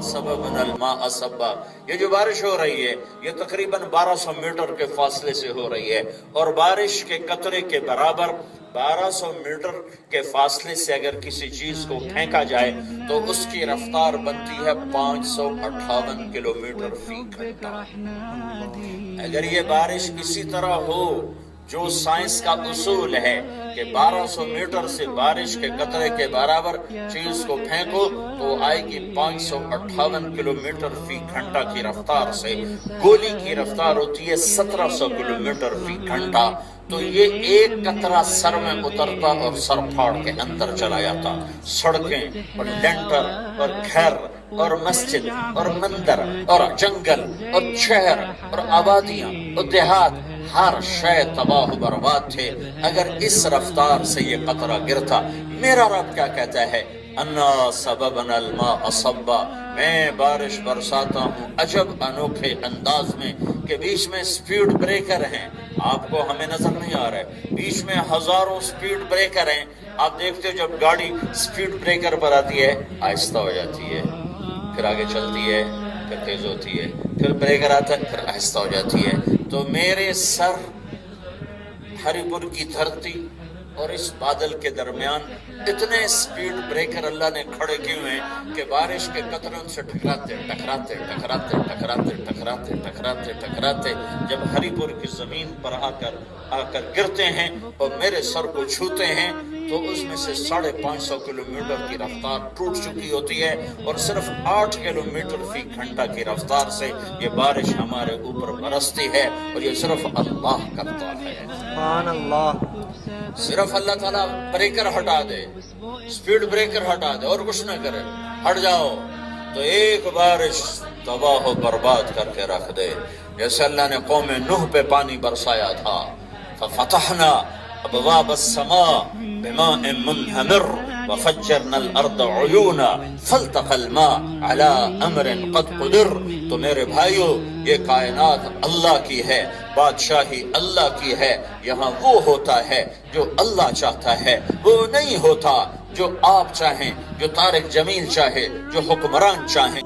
सबबन अलमा सबा, ये जो बारिश हो रही है ये तकरीबन 1200 मीटर के फासले से हो रही है, और बारिश के कतरे के बराबर 1200 मीटर के फासले से अगर किसी चीज को फेंका जाए तो उसकी रफ्तार बनती है 558 किलोमीटर फी घंटा। अगर ये बारिश इसी तरह हो जो साइंस का उसूल है कि 1200 मीटर से बारिश के कतरे के बराबर चीज को फेंको तो आएगी 558 किलोमीटर फी घंटा की रफ्तार से। गोली की रफ्तार होती है 1700 किलोमीटर फी घंटा। तो ये एक कतरा सर में उतरता और सर फाड़ के अंदर चला जाता। सड़कें और लेंटर और घर और मस्जिद और मंदिर और जंगल और शहर और आबादियां और देहात, हर शय तबाह बर्बाद थे अगर इस रफ्तार से ये कतरा गिरता। मेरा रब क्या कहता है, अन्ना सबबन अलमा असब्बा, मैं बारिश बरसाता हूँ अजब अनोखे अंदाज में कि बीच में स्पीड ब्रेकर हैं, आपको हमें नजर नहीं आ रहा है, बीच में हजारों स्पीड ब्रेकर हैं। आप देखते हो जब गाड़ी स्पीड ब्रेकर पर आती है आहिस्ता हो जाती है, फिर आगे चलती है, फिर तेज होती है, फिर ब्रेकर आता है, फिर आहिस्ता हो जाती है। तो मेरे सर, हरिपुर की धरती और इस बादल के दरमियान इतने स्पीड ब्रेकर अल्लाह ने खड़े किए हुए हैं कि बारिश के कतरों से टकराते टकराते टकराते टकराते टकराते टकराते टकराते जब हरिपुर की जमीन पर आकर गिरते हैं और मेरे सर को छूते हैं तो उसमें से 550 किलोमीटर की रफ्तार टूट चुकी होती है और सिर्फ 8 किलोमीटर फी घंटा की रफ्तार से ये बारिश हमारे ऊपर बरसती है। और ये सिर्फ अल्लाह करता है। सुभान अल्लाह। सिर्फ अल्लाह ताला ब्रेकर हटा दे, स्पीड ब्रेकर हटा दे और कुछ न करे, हट जाओ तो एक बारिश तबाह बर्बाद करके रख दे। जैसे अल्लाह ने कौम नूह पे पानी बरसाया था, फतहना अबवाब अस्समा बिमाइन मुनहमिर वफज्जरना अल-अर्द उयूना फल्तक़ल मा अला अमरिन क़द क़ुदिर। तो मेरे भाइयों, ये कायनात अल्लाह की है, बादशाही अल्लाह की है। यहाँ वो होता है जो अल्लाह चाहता है, वो नहीं होता जो आप चाहें, जो तारिक जमील चाहे, जो हुक्मरान चाहें।